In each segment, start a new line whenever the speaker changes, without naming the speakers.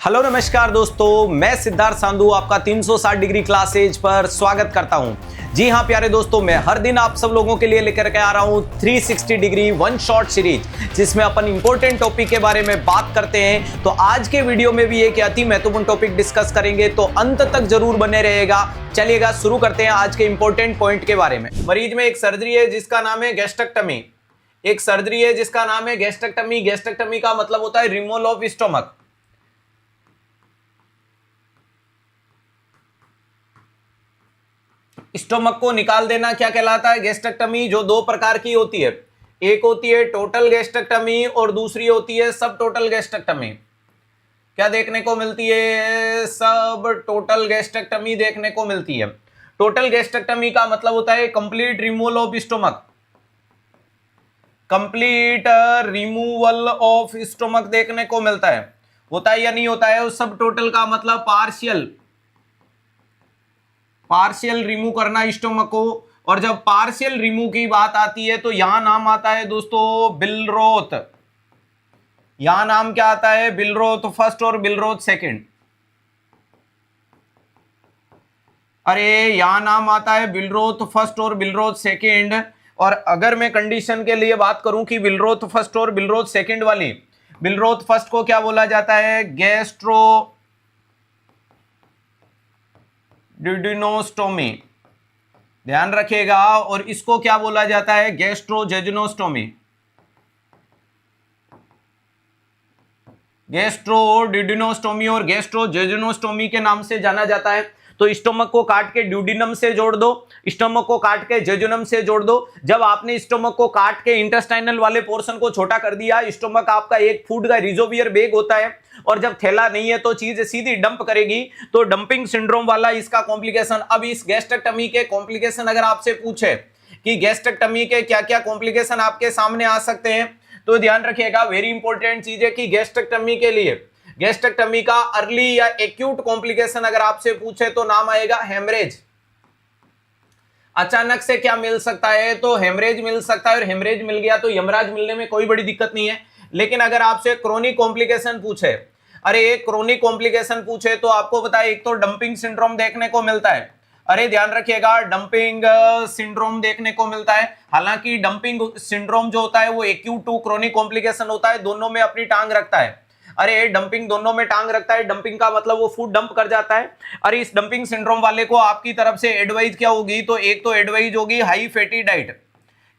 Hello नमस्कार दोस्तों, मैं सिद्धार्थ सांधु आपका 360 डिग्री क्लासेज पर स्वागत करता हूं। जी हां प्यारे दोस्तों, मैं हर दिन आप सब लोगों के लिए लेकर के आ रहा हूं 360 डिग्री वन शॉट सीरीज, जिसमें अपन इंपॉर्टेंट टॉपिक के बारे में बात करते हैं। तो आज के वीडियो में भी एक अति महत्वपूर्ण टॉपिक डिस्कस करेंगे, तो अंत तक जरूर बने रहेगा। चलिएगा शुरू करते हैं आज के इंपॉर्टेंट पॉइंट के बारे में। मरीज में एक सर्जरी है जिसका नाम है गैस्ट्रेक्टमी। एक सर्जरी है जिसका नाम है गैस्ट्रेक्टमी। गैस्ट्रेक्टमी का मतलब होता है रिमूवल ऑफ स्टोमक। स्टोमक को निकाल देना क्या कहलाता है? गैस्ट्रेक्टमी, जो दो प्रकार की होती है। एक होती है टोटल गैस्ट्रेक्टमी और दूसरी होती है सब टोटल गैस्ट्रेक्टमी। क्या देखने को मिलती है? सब टोटल गैस्ट्रेक्टमी देखने को मिलती है। टोटल गैस्ट्रेक्टमी का मतलब होता है complete removal of stomach. Complete removal of stomach देखने को मिलता है। होता है या नहीं होता है? सब टोटल का मतलब पार्शियल रिमूव करना स्टोमक को। और जब पार्शियल रिमूव की बात आती है तो यहां नाम आता है दोस्तों बिलरोथ। यहां नाम क्या आता है? बिलरोथ फर्स्ट और बिलरोथ सेकंड। अरे यहां नाम आता है बिलरोथ फर्स्ट और बिलरोथ सेकंड। और अगर मैं कंडीशन के लिए बात करूं कि बिलरोथ फर्स्ट और बिलरोथ सेकंड वाली, बिलरोथ फर्स्ट को क्या बोला जाता है? गैस्ट्रो ड्यूडेनोस्टोमी, ध्यान रखिएगा। और इसको क्या बोला जाता है? गैस्ट्रोजेजुनोस्टोमी। गैस्ट्रोड्यूडेनोस्टोमी और गैस्ट्रोजेजुनोस्टोमी के नाम से जाना जाता है। तो स्टोमक को काट के ड्यूडिनम से जोड़ दो, स्टोमक को काट के जेजुनम से जोड़ दो। जब आपने स्टोमक को काट के इंटेस्टाइनल वाले पोर्शन को छोटा कर दिया, स्टोमक आपका एक फूड का रिजोवियर बैग होता है, और जब थैला नहीं है तो चीज सीधी डंप करेगी। तो डंपिंग सिंड्रोम वाला इसका कॉम्प्लिकेशन। अब इस गैस्ट्रेक्टमी के कॉम्प्लिकेशन अगर आपसे पूछे कि गैस्ट्रेक्टमी के क्या क्या कॉम्प्लिकेशन आपके सामने आ सकते हैं, तो ध्यान रखिएगा, वेरी इंपॉर्टेंट चीज है कि गैस्ट्रेक्टमी के लिए गैस्ट्रेक्टमी का अर्ली या एक्यूट कॉम्प्लिकेशन अगर आपसे पूछे तो नाम आएगा हेमरेज। अचानक से क्या मिल सकता है? तो हेमरेज मिल सकता है, और हेमरेज मिल गया तो यमराज मिलने में कोई बड़ी दिक्कत नहीं है। लेकिन अगर आपसे क्रोनिक कॉम्प्लिकेशन पूछे, अरे क्रोनिक कॉम्प्लिकेशन पूछे तो आपको पता है एक तो डंपिंग सिंड्रोम देखने को मिलता है। अरे ध्यान रखिएगा, डंपिंग सिंड्रोम देखने को मिलता है। हालांकि डंपिंग सिंड्रोम जो होता है वो एक्यूट टू क्रोनिक कॉम्प्लिकेशन होता है, दोनों में अपनी टांग रखता है। अरे डंपिंग दोनों में टांग रखता है। डंपिंग का मतलब वो फूड डंप कर जाता है। अरे इस डंपिंग सिंड्रोम वाले को आपकी तरफ से एडवाइस क्या होगी? तो एक तो एडवाइस होगी हाई फैटी डाइट।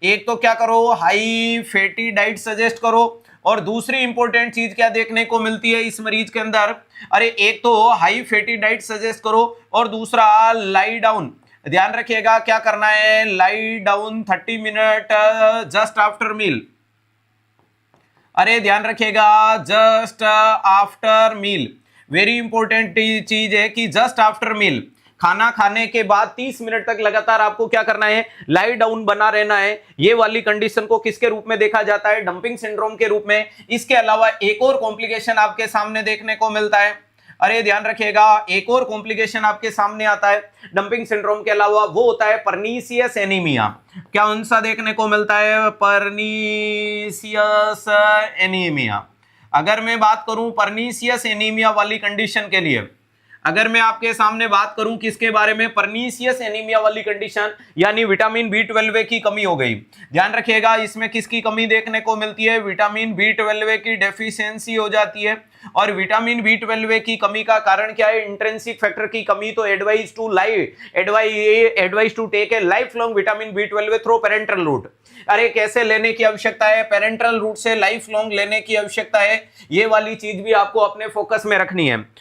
एक तो क्या करो? हाई फैटी डाइट सजेस्ट करो। और दूसरी इंपॉर्टेंट चीज क्या देखने को मिलती है इस मरीज के अंदर? अरे एक तो हाई फैटी डाइट सजेस्ट करो, और दूसरा लाई डाउन। ध्यान रखिएगा क्या करना है? Lie down 30 minute just after meal. अरे ध्यान रखिएगा, just after meal very important चीज है कि जस्ट आफ्टर मील, खाना खाने के बाद 30 मिनट तक लगातार आपको क्या करना है? लाई डाउन बना रहना है। ये वाली कंडीशन को किसके रूप में देखा जाता है? डंपिंग सिंड्रोम के रूप में। इसके अलावा एक और कॉम्प्लिकेशन आपके सामने देखने को मिलता है। अरे ध्यान रखिएगा, एक और कॉम्प्लिकेशन आपके सामने आता है डंपिंग सिंड्रोम के अलावा, वो होता है परनीसियस एनीमिया। क्या उनसा देखने को मिलता है? Pernicious anaemia. अगर मैं बात करूं परनीसियस एनीमिया वाली कंडीशन के लिए, अगर मैं आपके सामने बात करूं किसके बारे में? परनीसियस एनीमिया वाली कंडीशन, यानी विटामिन B12 की कमी हो गई। ध्यान रखिएगा, इसमें किसकी कमी देखने को मिलती है? विटामिन B12 की डेफिशिएंसी हो जाती है। और विटामिन B12 की कमी का कारण क्या है? इंट्रिंसिक फैक्टर की कमी। तो advise to take a life long vitamin B12 through parenteral route. अरे कैसे लेने की आवश्यकता है? पेरेंटल रूट से लाइफ लॉन्ग लेने की आवश्यकता है। ये वाली चीज भी आपको अपने फोकस में रखनी है।